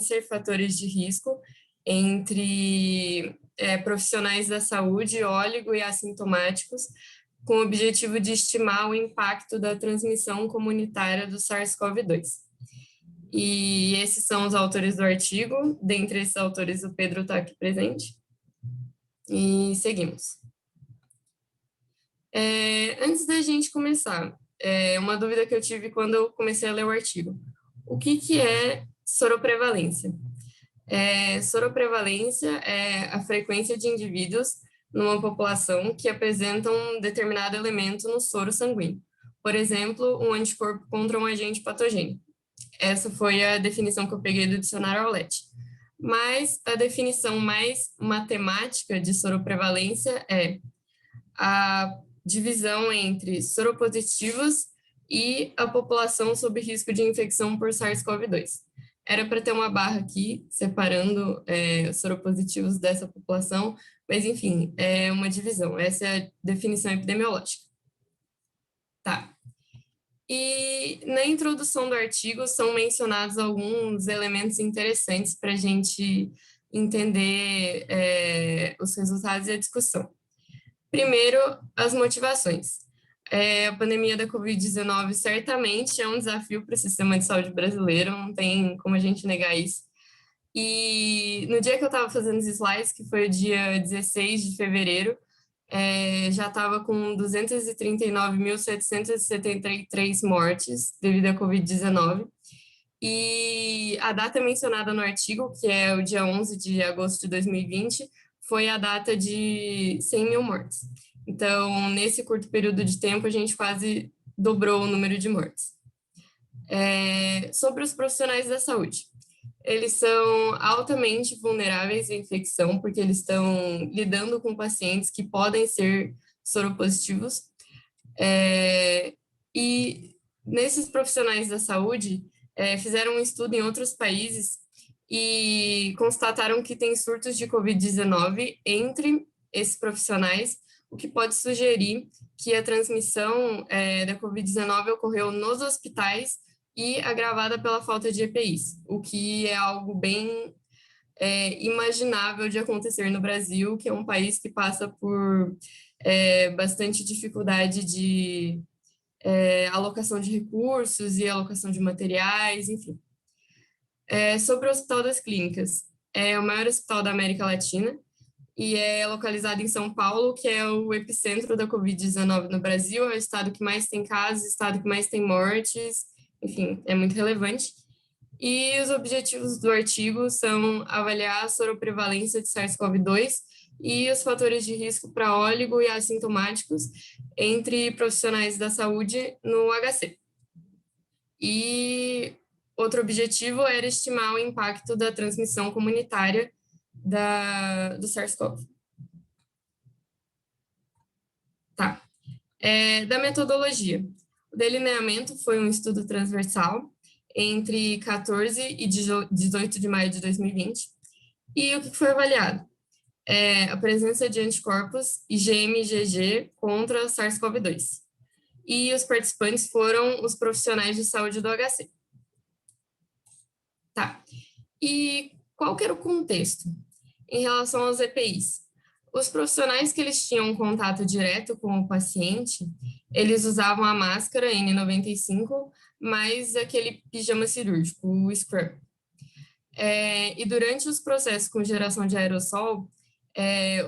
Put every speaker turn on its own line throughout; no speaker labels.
ser fatores de risco entre profissionais da saúde, óligo e assintomáticos, com o objetivo de estimar o impacto da transmissão comunitária do SARS-CoV-2. E esses são os autores do artigo. Dentre esses autores, o Pedro está aqui presente. E seguimos. Antes da gente começar, uma dúvida que eu tive quando eu comecei a ler o artigo. O que é soroprevalência? Soroprevalência é a frequência de indivíduos numa população que apresentam um determinado elemento no soro sanguíneo. Por exemplo, um anticorpo contra um agente patogênico. Essa foi a definição que eu peguei do dicionário Aulete. Mas a definição mais matemática de soroprevalência é a divisão entre soropositivos e a população sob risco de infecção por SARS-CoV-2. Era para ter uma barra aqui, separando os soropositivos dessa população, mas, enfim, é uma divisão. Essa é a definição epidemiológica. Tá. E na introdução do artigo são mencionados alguns elementos interessantes para a gente entender os resultados e a discussão. Primeiro, as motivações. A pandemia da Covid-19 certamente é um desafio para o sistema de saúde brasileiro, não tem como a gente negar isso. E no dia que eu estava fazendo os slides, que foi o dia 16 de fevereiro, já estava com 239.773 mortes devido à Covid-19. E a data mencionada no artigo, que é o dia 11 de agosto de 2020, foi a data de 100 mil mortes. Então, nesse curto período de tempo, a gente quase dobrou o número de mortes. Sobre os profissionais da saúde. Eles são altamente vulneráveis à infecção, porque eles estão lidando com pacientes que podem ser soropositivos. E nesses profissionais da saúde, fizeram um estudo em outros países e constataram que tem surtos de Covid-19 entre esses profissionais, o que pode sugerir que a transmissão da Covid-19 ocorreu nos hospitais e agravada pela falta de EPIs, o que é algo bem imaginável de acontecer no Brasil, que é um país que passa por bastante dificuldade de alocação de recursos e alocação de materiais, enfim. Sobre o Hospital das Clínicas, é o maior hospital da América Latina e é localizado em São Paulo, que é o epicentro da Covid-19 no Brasil, é o estado que mais tem casos, estado que mais tem mortes, enfim, é muito relevante. E os objetivos do artigo são avaliar a soroprevalência de SARS-CoV-2 e os fatores de risco para óligo e assintomáticos entre profissionais da saúde no HC. E outro objetivo era estimar o impacto da transmissão comunitária do SARS-CoV. Tá. Da metodologia. O delineamento foi um estudo transversal entre 14 e 18 de maio de 2020. E o que foi avaliado? A presença de anticorpos IgM e IgG contra SARS-CoV-2. E os participantes foram os profissionais de saúde do HC. Tá. E qual que era o contexto em relação aos EPIs? Os profissionais que eles tinham contato direto com o paciente, eles usavam a máscara N95, mais aquele pijama cirúrgico, o scrub. E durante os processos com geração de aerossol,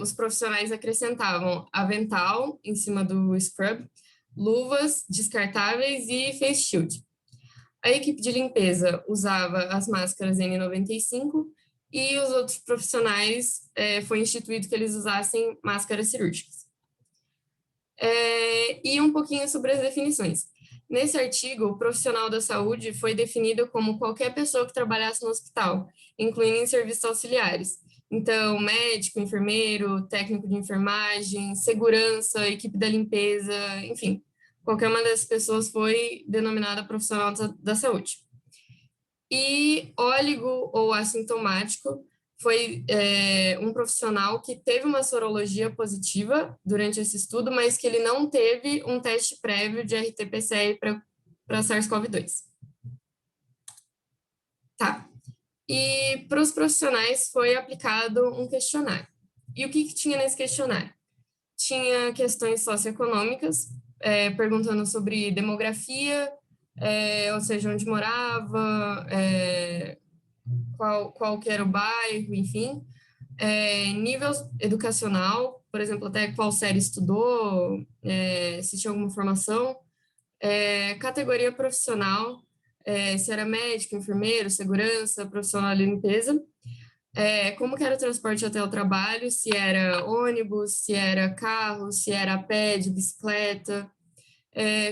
os profissionais acrescentavam avental em cima do scrub, luvas descartáveis e face shield. A equipe de limpeza usava as máscaras N95 e os outros profissionais foi instituído que eles usassem máscaras cirúrgicas. E um pouquinho sobre as definições. Nesse artigo, o profissional da saúde foi definido como qualquer pessoa que trabalhasse no hospital, incluindo em serviços auxiliares. Então, médico, enfermeiro, técnico de enfermagem, segurança, equipe da limpeza, enfim, qualquer uma dessas pessoas foi denominada profissional da saúde. E óligo ou assintomático foi um profissional que teve uma sorologia positiva durante esse estudo, mas que ele não teve um teste prévio de RT-PCR para SARS-CoV-2. Tá. E para os profissionais foi aplicado um questionário. E o que tinha nesse questionário? Tinha questões socioeconômicas, perguntando sobre demografia, ou seja, onde morava, qual que era o bairro, enfim. Nível educacional, por exemplo, até qual série estudou, se tinha alguma formação. Categoria profissional, se era médico, enfermeiro, segurança, profissional de limpeza. Como que era o transporte até o trabalho, se era ônibus, se era carro, se era a pé, de bicicleta,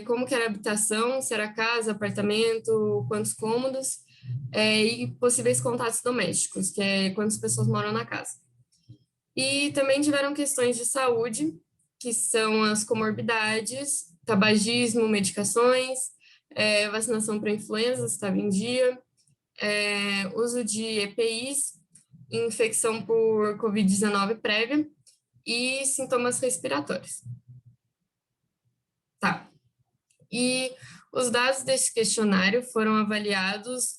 como que era a habitação, se era casa, apartamento, quantos cômodos, e possíveis contatos domésticos, que é quantas pessoas moram na casa. E também tiveram questões de saúde, que são as comorbidades, tabagismo, medicações, vacinação para influenza, se estava em dia, uso de EPIs, infecção por Covid-19 prévia e sintomas respiratórios. Tá. E os dados desse questionário foram avaliados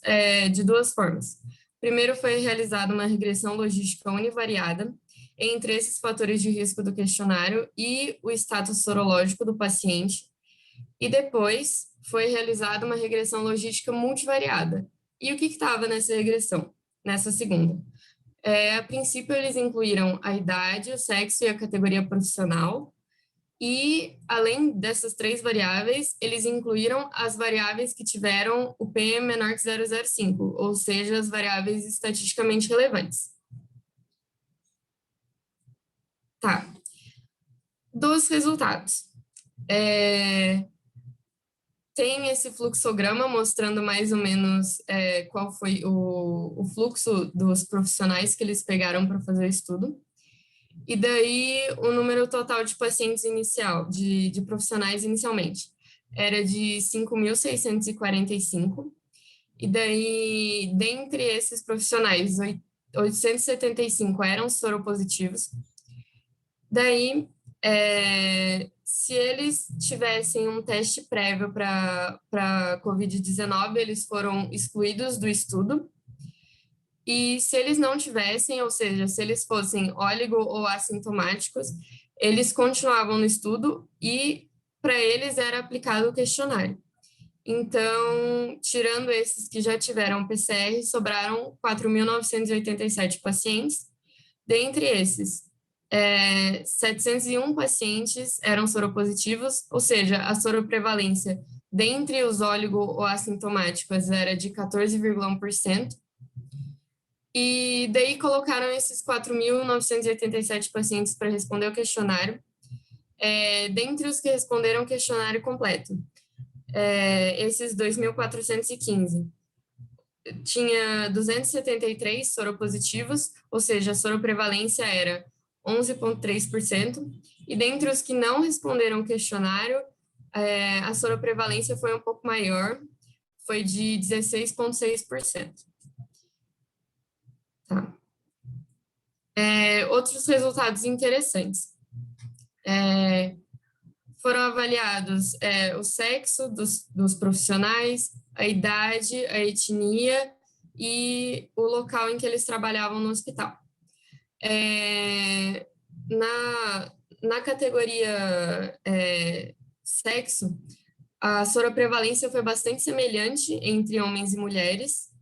de duas formas. Primeiro foi realizada uma regressão logística univariada entre esses fatores de risco do questionário e o status sorológico do paciente. E depois foi realizada uma regressão logística multivariada. E o que estava nessa regressão? Nessa segunda. A princípio, eles incluíram a idade, o sexo e a categoria profissional. E, além dessas três variáveis, eles incluíram as variáveis que tiveram o P menor que 0,05, ou seja, as variáveis estatisticamente relevantes. Tá. Dos resultados. Tem esse fluxograma mostrando mais ou menos qual foi o fluxo dos profissionais que eles pegaram para fazer o estudo. E daí, o número total de pacientes inicial, de profissionais inicialmente, era de 5.645. E daí, dentre esses profissionais, 875 eram soropositivos. Daí, se eles tivessem um teste prévio para Covid-19, eles foram excluídos do estudo. E se eles não tivessem, ou seja, se eles fossem óligo ou assintomáticos, eles continuavam no estudo e para eles era aplicado o questionário. Então, tirando esses que já tiveram PCR, sobraram 4.987 pacientes. Dentre esses, 701 pacientes eram soropositivos, ou seja, a soroprevalência dentre os óligo ou assintomáticos era de 14,1%. E daí colocaram esses 4.987 pacientes para responder o questionário. Dentre os que responderam o questionário completo, esses 2.415, tinha 273 soropositivos, ou seja, a soroprevalência era 11,3%, e dentre os que não responderam o questionário, a soroprevalência foi um pouco maior, foi de 16,6%. Tá. Outros resultados interessantes. Foram avaliados o sexo dos profissionais, a idade, a etnia e o local em que eles trabalhavam no hospital. Na categoria sexo, a soroprevalência foi bastante semelhante entre homens e mulheres,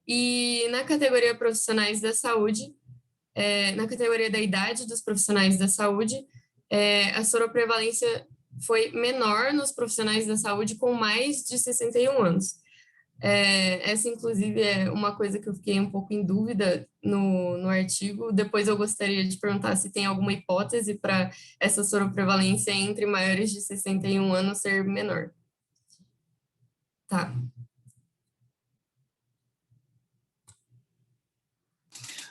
e na categoria profissionais da saúde, na categoria da idade dos profissionais da saúde, a soroprevalência foi menor nos profissionais da saúde com mais de 61 anos. Essa, inclusive, é uma coisa que eu fiquei um pouco em dúvida no artigo. Depois eu gostaria de perguntar se tem alguma hipótese para essa soroprevalência entre maiores de 61 anos ser menor. Tá.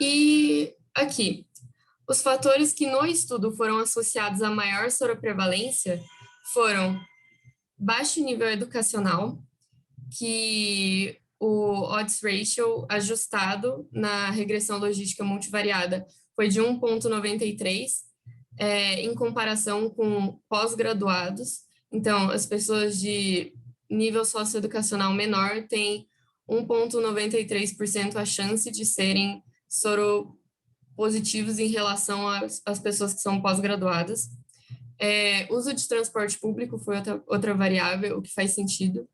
E aqui, os fatores que no estudo foram associados a maior soroprevalência foram baixo nível educacional, que o odds ratio ajustado na regressão logística multivariada foi de 1,93, em comparação com pós-graduados. Então, as pessoas de nível socioeducacional menor têm 1,93% a chance de serem soropositivos em relação às pessoas que são pós-graduadas. Uso de transporte público foi outra variável, o que faz sentido.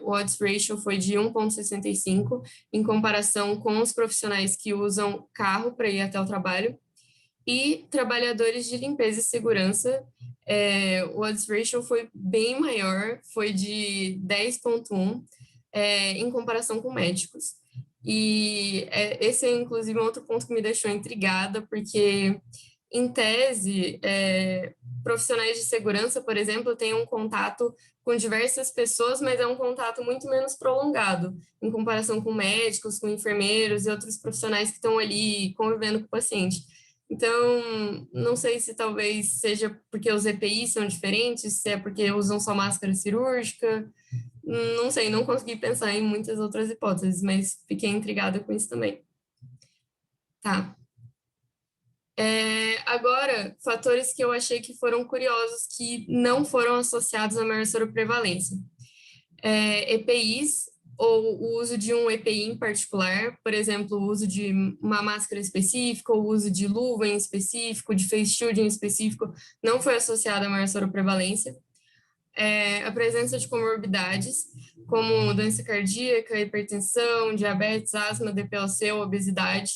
O odds ratio foi de 1,65 em comparação com os profissionais que usam carro para ir até o trabalho e trabalhadores de limpeza e segurança. O odds ratio foi bem maior, foi de 10,1 em comparação com médicos. E esse é, inclusive, um outro ponto que me deixou intrigada, porque, em tese, profissionais de segurança, por exemplo, têm um contato com diversas pessoas, mas é um contato muito menos prolongado, em comparação com médicos, com enfermeiros e outros profissionais que estão ali convivendo com o paciente. Então, não sei se talvez seja porque os EPIs são diferentes, se é porque usam só máscara cirúrgica, não sei, não consegui pensar em muitas outras hipóteses, mas fiquei intrigada com isso também. Tá. Agora, fatores que eu achei que foram curiosos, que não foram associados à maior soroprevalência. EPIs, ou o uso de um EPI em particular, por exemplo, o uso de uma máscara específica, ou o uso de luva em específico, de face shield em específico, não foi associado à maior soroprevalência. A presença de comorbidades, como doença cardíaca, hipertensão, diabetes, asma, DPLC ou obesidade,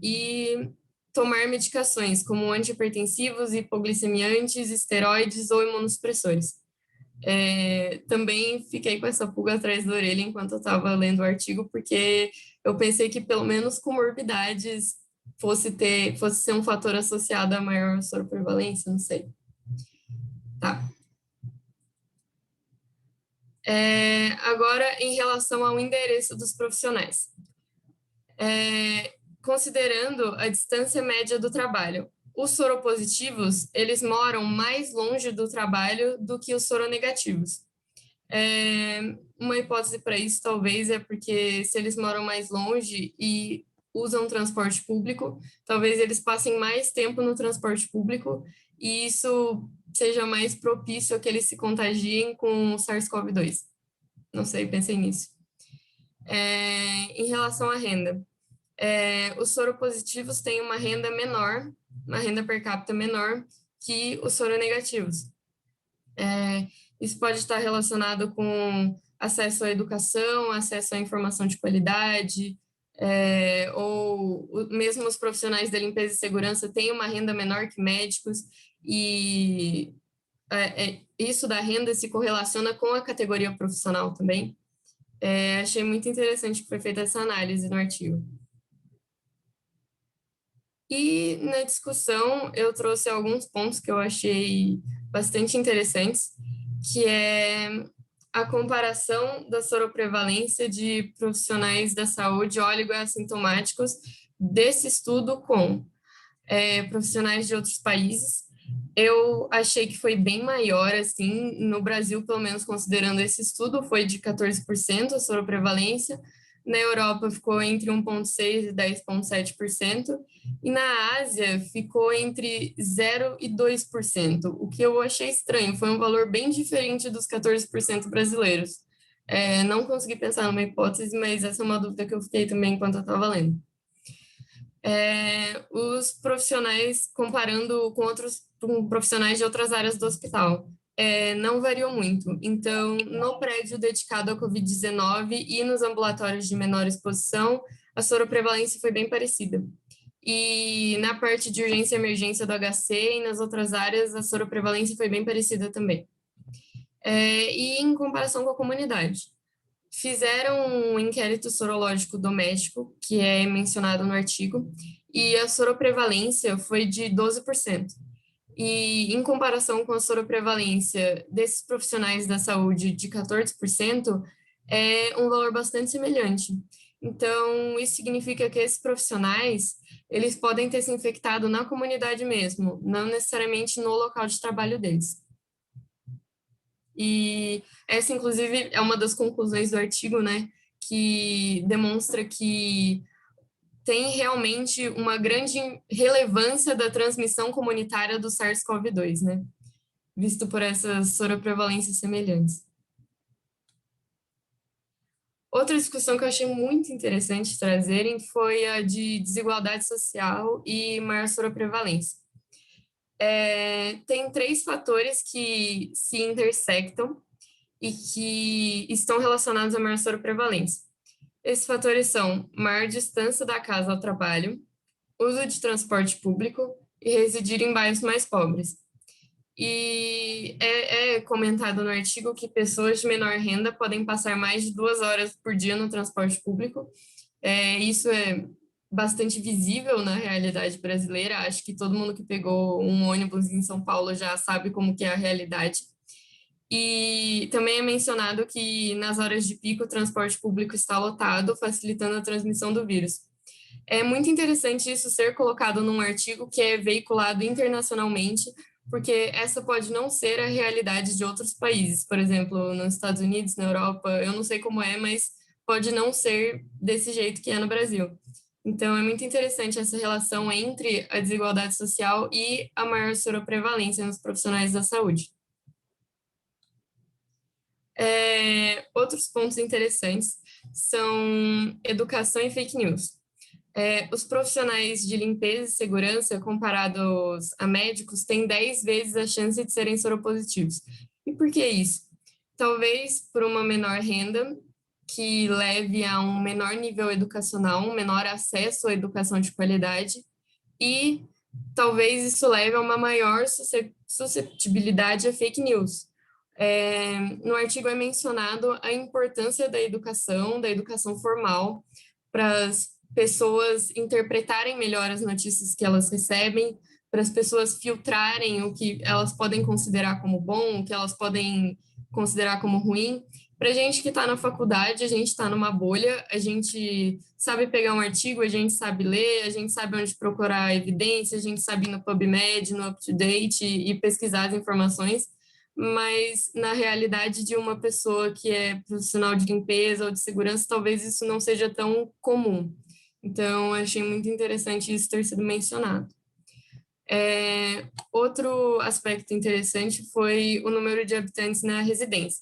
e tomar medicações como antihipertensivos, hipoglicemiantes, esteroides ou imunossupressores. Também fiquei com essa pulga atrás da orelha enquanto eu estava lendo o artigo, porque eu pensei que pelo menos comorbidades fosse ser um fator associado a maior soroprevalência, não sei. Tá. Agora, em relação ao endereço dos profissionais. Considerando a distância média do trabalho, os soropositivos, eles moram mais longe do trabalho do que os soronegativos. Uma hipótese para isso, talvez, é porque se eles moram mais longe e usam transporte público, talvez eles passem mais tempo no transporte público e isso seja mais propício a que eles se contagiem com o SARS-CoV-2. Não sei, pensei nisso. Em relação à renda, os soropositivos têm uma renda menor, uma renda per capita menor que os soronegativos. Isso pode estar relacionado com acesso à educação, acesso à informação de qualidade, ou mesmo os profissionais da limpeza e segurança têm uma renda menor que médicos, e isso da renda se correlaciona com a categoria profissional também. Achei muito interessante que foi feita essa análise no artigo. E na discussão eu trouxe alguns pontos que eu achei bastante interessantes, que é a comparação da soroprevalência de profissionais da saúde oligoassintomáticos desse estudo com profissionais de outros países. Eu achei que foi bem maior, assim, no Brasil, pelo menos considerando esse estudo, foi de 14% a soroprevalência, na Europa ficou entre 1,6% e 10,7%, e na Ásia ficou entre 0% e 2%, o que eu achei estranho, foi um valor bem diferente dos 14% brasileiros. Não consegui pensar numa hipótese, mas essa é uma dúvida que eu fiquei também enquanto eu estava lendo. Os profissionais, comparando com profissionais de outras áreas do hospital, não variou muito. Então, no prédio dedicado à Covid-19 e nos ambulatórios de menor exposição, a soroprevalência foi bem parecida. E na parte de urgência e emergência do HC e nas outras áreas, a soroprevalência foi bem parecida também. E em comparação com a comunidade, fizeram um inquérito sorológico doméstico, que é mencionado no artigo, e a soroprevalência foi de 12%. E em comparação com a soroprevalência desses profissionais da saúde de 14%, é um valor bastante semelhante. Então, isso significa que esses profissionais, eles podem ter se infectado na comunidade mesmo, não necessariamente no local de trabalho deles. E essa, inclusive, é uma das conclusões do artigo, né, que demonstra que tem realmente uma grande relevância da transmissão comunitária do SARS-CoV-2, né, visto por essas soroprevalências semelhantes. Outra discussão que eu achei muito interessante trazerem foi a de desigualdade social e maior sobreprevalência. Tem três fatores que se intersectam e que estão relacionados à maior sobreprevalência. Esses fatores são maior distância da casa ao trabalho, uso de transporte público e residir em bairros mais pobres. E é comentado no artigo que pessoas de menor renda podem passar mais de 2 horas por dia no transporte público. Isso é bastante visível na realidade brasileira. Acho que todo mundo que pegou um ônibus em São Paulo já sabe como que é a realidade. E também é mencionado que nas horas de pico o transporte público está lotado, facilitando a transmissão do vírus. É muito interessante isso ser colocado num artigo que é veiculado internacionalmente, porque essa pode não ser a realidade de outros países. Por exemplo, nos Estados Unidos, na Europa, eu não sei como é, mas pode não ser desse jeito que é no Brasil. Então, é muito interessante essa relação entre a desigualdade social e a maior soroprevalência nos profissionais da saúde. Outros pontos interessantes são educação e fake news. Os profissionais de limpeza e segurança, comparados a médicos, têm 10 vezes a chance de serem soropositivos. E por que isso? Talvez por uma menor renda, que leve a um menor nível educacional, um menor acesso à educação de qualidade, e talvez isso leve a uma maior susceptibilidade a fake news. No artigo é mencionado a importância da educação formal, para as pessoas interpretarem melhor as notícias que elas recebem, para as pessoas filtrarem o que elas podem considerar como bom, o que elas podem considerar como ruim. Para a gente que está na faculdade, a gente está numa bolha, a gente sabe pegar um artigo, a gente sabe ler, a gente sabe onde procurar evidência, a gente sabe ir no PubMed, no UpToDate e pesquisar as informações, mas na realidade de uma pessoa que é profissional de limpeza ou de segurança, talvez isso não seja tão comum. Então, achei muito interessante isso ter sido mencionado. Outro aspecto interessante foi o número de habitantes na residência.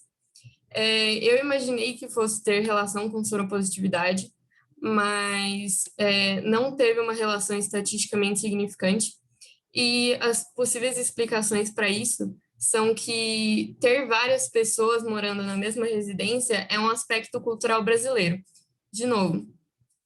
Eu imaginei que fosse ter relação com soropositividade, mas não teve uma relação estatisticamente significante. E as possíveis explicações para isso são que ter várias pessoas morando na mesma residência é um aspecto cultural brasileiro. De novo,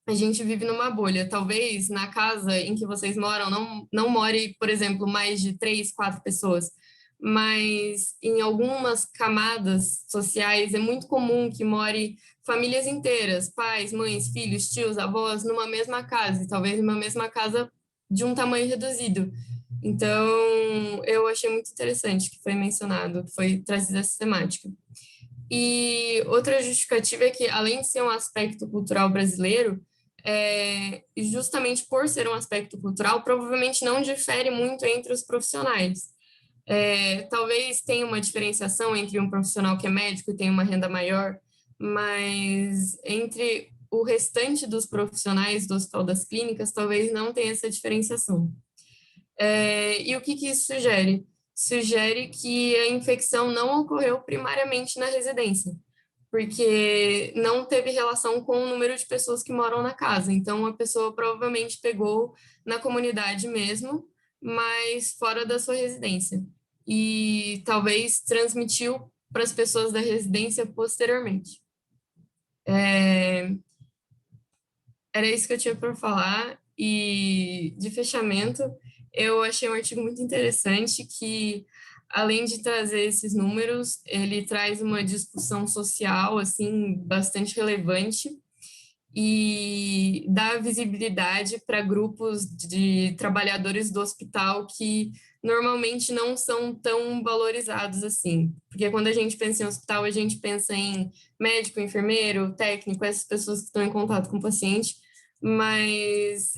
a gente vive numa bolha. Talvez na casa em que vocês moram não more, por exemplo, mais de 3, 4 pessoas, mas em algumas camadas sociais é muito comum que more famílias inteiras, pais, mães, filhos, tios, avós, numa mesma casa, e talvez numa mesma casa de um tamanho reduzido. Então, eu achei muito interessante que foi mencionado, que foi trazida essa temática. E outra justificativa é que, além de ser um aspecto cultural brasileiro, justamente por ser um aspecto cultural, provavelmente não difere muito entre os profissionais. Talvez tenha uma diferenciação entre um profissional que é médico e tem uma renda maior, mas entre o restante dos profissionais do Hospital das Clínicas, talvez não tenha essa diferenciação. E o que isso sugere? Sugere que a infecção não ocorreu primariamente na residência, porque não teve relação com o número de pessoas que moram na casa. Então, a pessoa provavelmente pegou na comunidade mesmo, mas fora da sua residência. E talvez transmitiu para as pessoas da residência posteriormente. Era isso que eu tinha para falar. E de fechamento, eu achei um artigo muito interessante que, além de trazer esses números, ele traz uma discussão social assim bastante relevante e dá visibilidade para grupos de trabalhadores do hospital que normalmente não são tão valorizados assim. Porque quando a gente pensa em hospital, a gente pensa em médico, enfermeiro, técnico, essas pessoas que estão em contato com o paciente, mas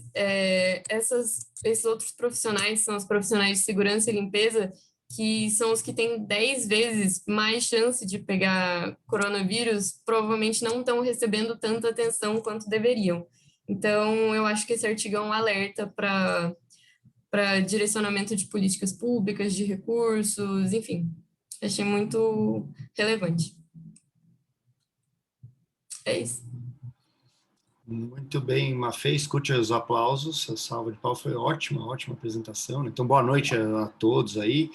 esses outros profissionais são os profissionais de segurança e limpeza, que são os que têm 10 vezes mais chance de pegar coronavírus, provavelmente não estão recebendo tanta atenção quanto deveriam. Então, eu acho que esse artigo é um alerta para direcionamento de políticas públicas, de recursos, enfim, achei muito relevante. É isso.
Muito bem, Mafê, escute os aplausos, a salva de palmas foi ótima, ótima apresentação, né? Então, boa noite a todos aí.